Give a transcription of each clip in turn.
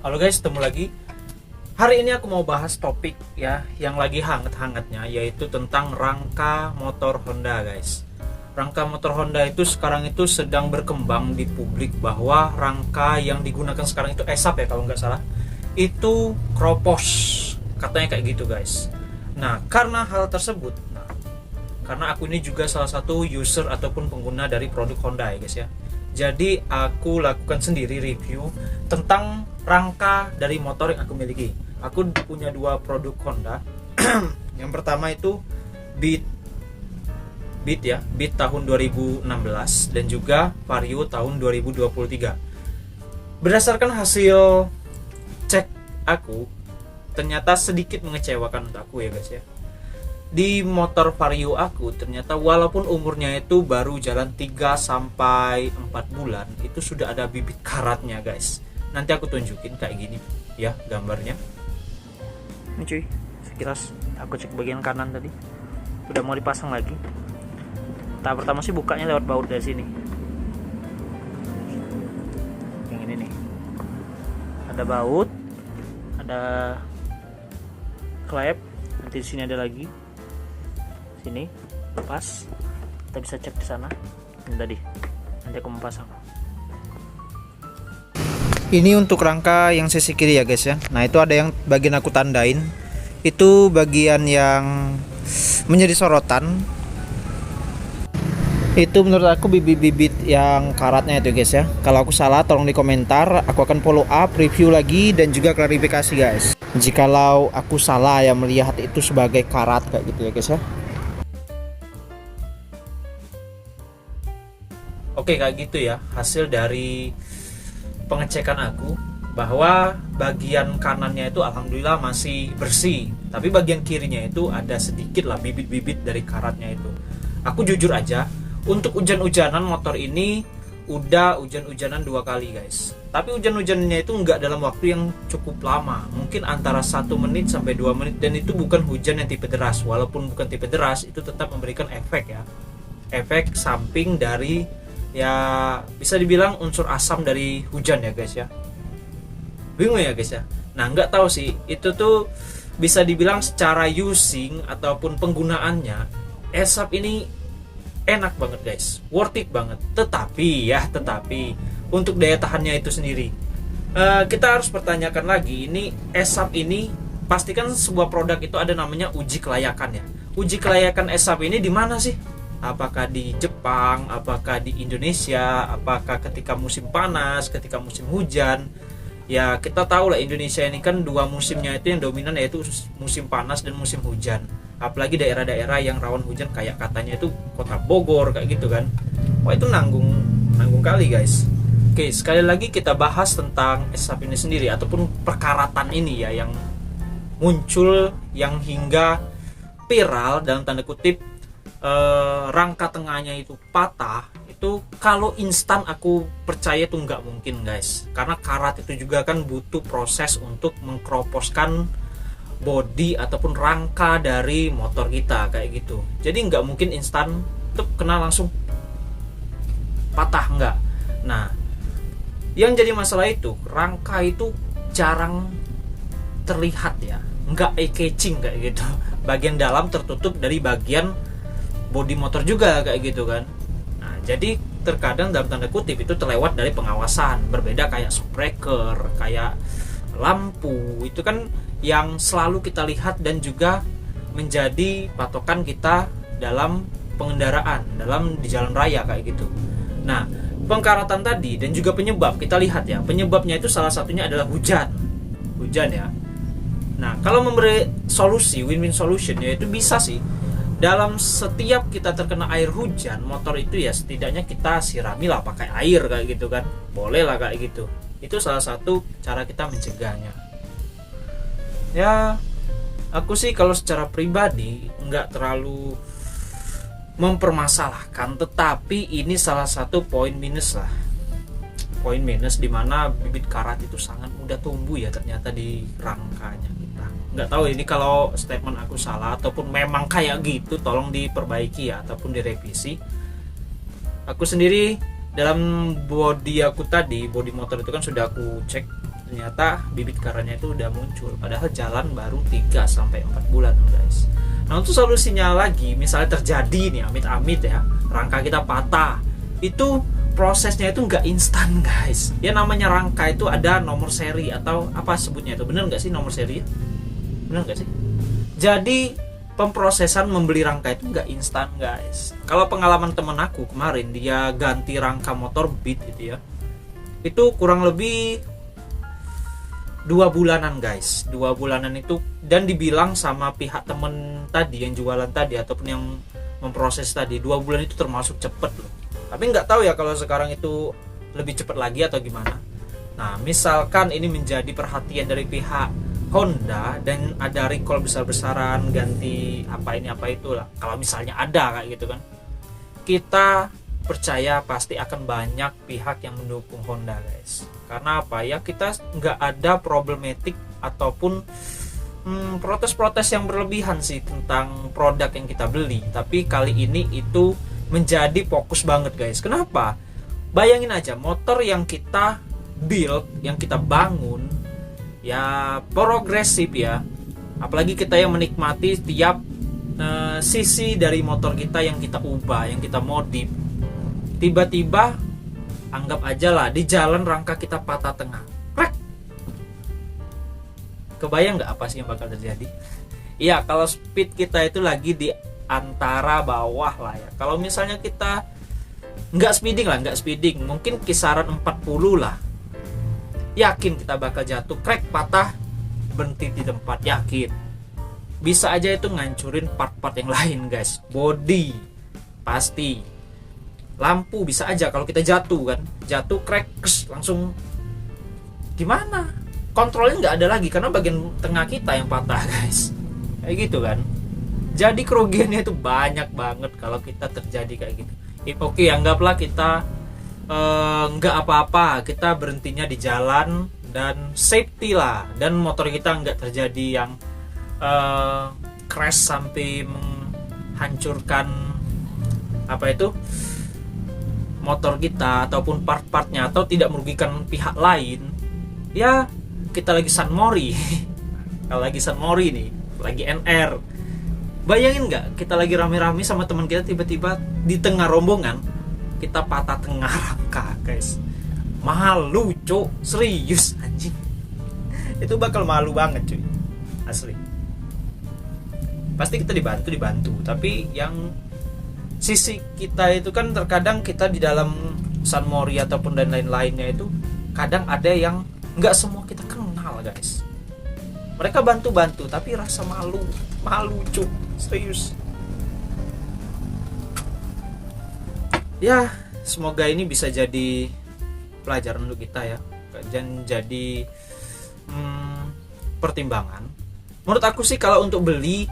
Halo guys, ketemu lagi. Hari ini aku mau bahas topik ya yang lagi hangat-hangatnya, yaitu tentang rangka motor Honda guys. Rangka motor Honda itu sekarang itu sedang berkembang di publik bahwa rangka yang digunakan sekarang itu ESAP ya kalau nggak salah. Itu kropos, katanya kayak gitu guys. Nah, karena hal tersebut, karena aku ini juga salah satu user ataupun pengguna dari produk Honda ya guys ya. Jadi aku lakukan sendiri review tentang rangka dari motor yang aku miliki. Aku punya dua produk Honda. Yang pertama itu Beat tahun 2016 dan juga Vario tahun 2023. Berdasarkan hasil cek aku, ternyata sedikit mengecewakan untuk aku ya guys ya. Di motor Vario aku ternyata walaupun umurnya itu baru jalan 3 sampai 4 bulan, itu sudah ada bibit karatnya guys. Nanti aku tunjukin kayak gini ya gambarnya. Ini cuy, sekilas aku cek bagian kanan tadi udah mau dipasang lagi. Tahap pertama sih bukanya lewat baut dari sini. Yang ini nih. Ada baut, ada klep, nanti di sini ada lagi. Sini pas, kita bisa cek di sana. Ini tadi, nanti aku mau pasang. Ini untuk rangka yang sisi kiri ya guys ya. Nah itu ada yang bagian aku tandain. Itu bagian yang menjadi sorotan. Itu menurut aku bibit-bibit yang karatnya itu guys ya. Kalau aku salah tolong di komentar. Aku akan follow up, review lagi dan juga klarifikasi guys. Jikalau aku salah ya melihat itu sebagai karat kayak gitu ya guys ya. Oke, kayak gitu ya hasil dari pengecekan aku, bahwa bagian kanannya itu alhamdulillah masih bersih, tapi bagian kirinya itu ada sedikit lah bibit-bibit dari karatnya itu. Aku jujur aja, untuk hujan-hujanan motor ini udah hujan-hujanan 2 kali guys, tapi hujan-hujannya itu nggak dalam waktu yang cukup lama, mungkin antara 1 menit sampai 2 menit, dan itu bukan hujan yang tipe deras. Walaupun bukan tipe deras, itu tetap memberikan efek ya, efek samping dari ya bisa dibilang unsur asam dari hujan ya guys ya. Bingung ya guys ya. Nah nggak tahu sih, itu tuh bisa dibilang secara using ataupun penggunaannya ESAP ini enak banget guys, worth it banget. Tetapi untuk daya tahannya itu sendiri, kita harus pertanyakan lagi, ini ESAP ini pastikan sebuah produk itu ada namanya uji kelayakan ya. Uji kelayakan ESAP ini di mana sih? Apakah di Jepang, apakah di Indonesia, apakah ketika musim panas, ketika musim hujan. Ya kita tahu lah Indonesia ini kan 2 musimnya itu yang dominan, yaitu musim panas dan musim hujan. Apalagi daerah-daerah yang rawan hujan kayak katanya itu kota Bogor kayak gitu kan. Wah itu nanggung kali guys. Oke, sekali lagi kita bahas tentang ESAP ini sendiri ataupun perkaratan ini ya, yang muncul yang hingga viral dalam tanda kutip. Rangka tengahnya itu patah, itu kalau instan aku percaya itu nggak mungkin guys, karena karat itu juga kan butuh proses untuk mengkroposkan bodi ataupun rangka dari motor kita kayak gitu. Jadi nggak mungkin instan tuh kena langsung patah, nggak. Nah yang jadi masalah itu rangka itu jarang terlihat ya, nggak eye-catching kayak gitu. Bagian dalam tertutup dari bagian bodi motor juga kayak gitu kan. Nah jadi terkadang dalam tanda kutip itu terlewat dari pengawasan. Berbeda kayak shockbreaker, kayak lampu, itu kan yang selalu kita lihat dan juga menjadi patokan kita dalam pengendaraan, dalam di jalan raya kayak gitu. Nah pengkaratan tadi dan juga penyebab, kita lihat ya, penyebabnya itu salah satunya adalah hujan ya. Nah kalau memberi solusi, win-win solution, yaitu bisa sih dalam setiap kita terkena air hujan motor itu ya setidaknya kita sirami lah pakai air kayak gitu kan, boleh lah kayak gitu. Itu salah satu cara kita mencegahnya ya. Aku sih kalau secara pribadi nggak terlalu mempermasalahkan, tetapi ini salah satu poin minus dimana bibit karat itu sangat mudah tumbuh ya ternyata di rangkanya kita. Nggak tahu ini kalau statement aku salah ataupun memang kayak gitu, tolong diperbaiki ya ataupun direvisi. Aku sendiri dalam body aku tadi, body motor itu kan sudah aku cek ternyata bibit karatnya itu udah muncul, padahal jalan baru 3-4 bulan guys. Nah untuk solusinya lagi, misalnya terjadi nih amit-amit ya, rangka kita patah, itu prosesnya itu nggak instan guys. Ya namanya rangka itu ada nomor seri atau apa sebutnya itu, bener nggak sih nomor seri? Bener nggak sih? Jadi pemprosesan membeli rangka itu nggak instan guys. Kalau pengalaman temen aku kemarin, dia ganti rangka motor Beat itu ya, itu kurang lebih 2 bulanan guys. 2 bulanan itu, dan dibilang sama pihak temen tadi yang jualan tadi ataupun yang memproses tadi, 2 bulan itu termasuk cepet loh. Tapi nggak tahu ya kalau sekarang itu lebih cepat lagi atau gimana. Nah misalkan ini menjadi perhatian dari pihak Honda dan ada recall besar-besaran ganti apa ini apa itulah, kalau misalnya ada kayak gitu kan, kita percaya pasti akan banyak pihak yang mendukung Honda guys. Karena apa ya, kita nggak ada problematik ataupun protes-protes yang berlebihan sih tentang produk yang kita beli. Tapi kali ini itu menjadi fokus banget guys. Kenapa? Bayangin aja, motor yang kita build, yang kita bangun ya progresif ya, apalagi kita yang menikmati setiap sisi dari motor kita yang kita ubah, yang kita modif. Tiba-tiba anggap aja lah di jalan rangka kita patah tengah, krek. Kebayang nggak apa sih yang bakal terjadi? Iya, kalau speed kita itu lagi di antara bawah lah ya. Kalau misalnya kita nggak speeding, mungkin kisaran 40 lah, yakin kita bakal jatuh, krek, patah, berhenti di tempat, yakin. Bisa aja itu ngancurin part-part yang lain guys. Body pasti, lampu bisa aja kalau kita jatuh kan, jatuh krek, langsung gimana? Kontrolnya nggak ada lagi karena bagian tengah kita yang patah guys. Kayak gitu kan. Jadi kerugiannya itu banyak banget kalau kita terjadi kayak gitu. Oke, anggaplah kita nggak apa-apa, kita berhentinya di jalan dan safety lah, dan motor kita nggak terjadi yang crash sampai menghancurkan apa itu motor kita ataupun part-partnya, atau tidak merugikan pihak lain. Ya kita lagi San Mori kalau lagi San Mori nih, lagi NR, bayangin nggak kita lagi rame-rame sama teman kita, tiba-tiba di tengah rombongan kita patah tengah rangka guys. Malu cuk, serius anjing. Itu bakal malu banget cuy, asli. Pasti kita dibantu, tapi yang sisi kita itu kan terkadang kita di dalam San Mori ataupun dan lain-lainnya itu kadang ada yang nggak semua kita kenal guys. Mereka bantu-bantu tapi rasa malu cuk, serius. Ya semoga ini bisa jadi pelajaran untuk kita ya, dan jadi pertimbangan. Menurut aku sih kalau untuk beli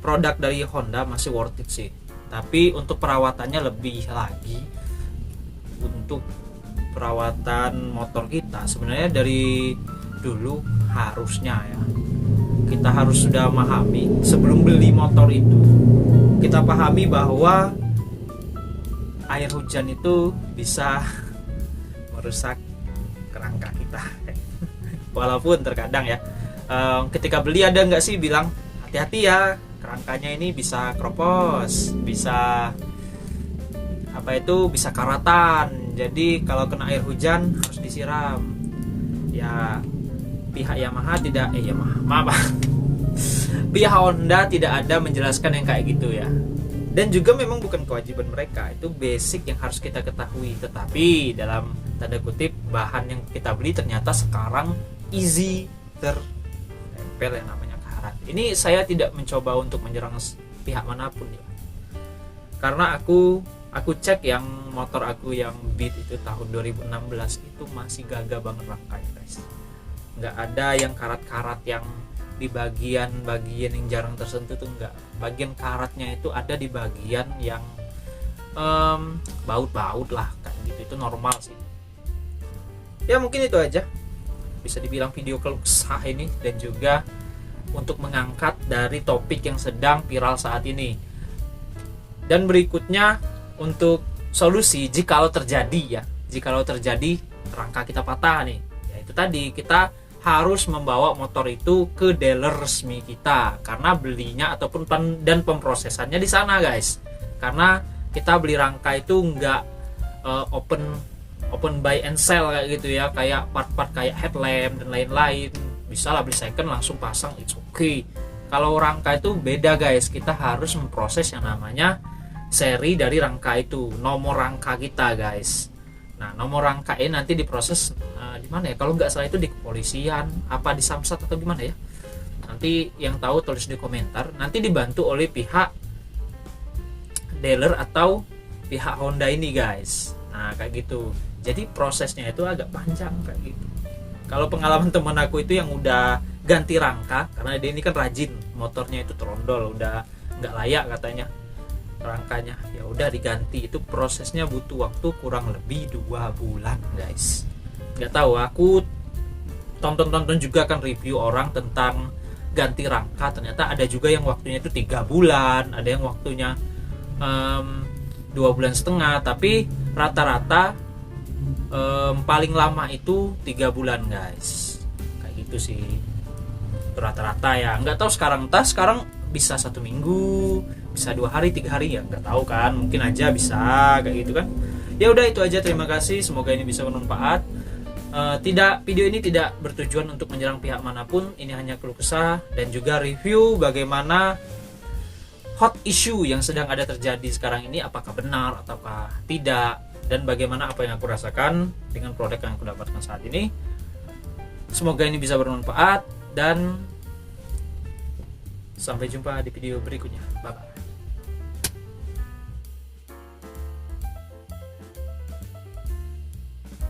produk dari Honda masih worth it sih, tapi untuk perawatannya lebih lagi. Untuk perawatan motor kita sebenarnya dari dulu harusnya ya, kita harus sudah memahami sebelum beli motor itu, kita pahami bahwa air hujan itu bisa merusak kerangka kita. Walaupun terkadang ya, ketika beli ada nggak sih bilang hati-hati ya, kerangkanya ini bisa kropos, bisa apa itu, bisa karatan. Jadi kalau kena air hujan harus disiram. Ya pihak Yamaha tidak, pihak Honda tidak ada menjelaskan yang kayak gitu ya. Dan juga memang bukan kewajiban mereka, itu basic yang harus kita ketahui. Tetapi dalam tanda kutip, bahan yang kita beli ternyata sekarang easy tertempel yang namanya karat. Ini saya tidak mencoba untuk menyerang pihak manapun ya, karena aku cek yang motor aku yang Beat itu tahun 2016 itu masih gagah banget rangkanya guys. Nggak ada yang karat-karat yang di bagian-bagian yang jarang tersentuh tuh enggak. Bagian karatnya itu ada di bagian yang baut-baut lah kayak gitu, itu normal sih. Ya mungkin itu aja bisa dibilang video keluh kesah ini, dan juga untuk mengangkat dari topik yang sedang viral saat ini. Dan berikutnya untuk solusi jikalau terjadi rangka kita patah nih, yaitu itu tadi, kita harus membawa motor itu ke dealer resmi kita karena belinya ataupun dan pemrosesannya di sana guys. Karena kita beli rangka itu nggak open buy and sell kayak gitu ya, kayak part-part kayak headlamp dan lain-lain. Bisa lah beli second langsung pasang, it's okay. Kalau rangka itu beda guys, kita harus memproses yang namanya seri dari rangka itu, nomor rangka kita guys. Nah, nomor rangka ini nanti diproses di mana ya? Kalau nggak salah itu di kepolisian, apa di Samsat atau gimana ya? Nanti yang tahu tulis di komentar. Nanti dibantu oleh pihak dealer atau pihak Honda ini guys. Nah, kayak gitu. Jadi prosesnya itu agak panjang kayak gitu. Kalau pengalaman teman aku itu yang udah ganti rangka, karena dia ini kan rajin, motornya itu trondol, udah nggak layak katanya rangkanya, ya udah diganti. Itu prosesnya butuh waktu kurang lebih 2 bulan guys. Nggak tahu, aku tonton juga kan review orang tentang ganti rangka, ternyata ada juga yang waktunya itu 3 bulan, ada yang waktunya 2,5 bulan, tapi rata-rata paling lama itu 3 bulan guys, kayak gitu sih rata-rata ya. Nggak tahu sekarang, sekarang bisa 1 minggu, bisa 2 hari, 3 hari, ya nggak tahu kan, mungkin aja bisa kayak gitu kan. Ya udah, itu aja, terima kasih, semoga ini bisa bermanfaat. Video ini tidak bertujuan untuk menyerang pihak manapun, ini hanya keluh kesah dan juga review bagaimana hot issue yang sedang ada terjadi sekarang ini, apakah benar ataukah tidak, dan bagaimana apa yang aku rasakan dengan produk yang aku dapatkan saat ini. Semoga ini bisa bermanfaat dan sampai jumpa di video berikutnya. Bye bye.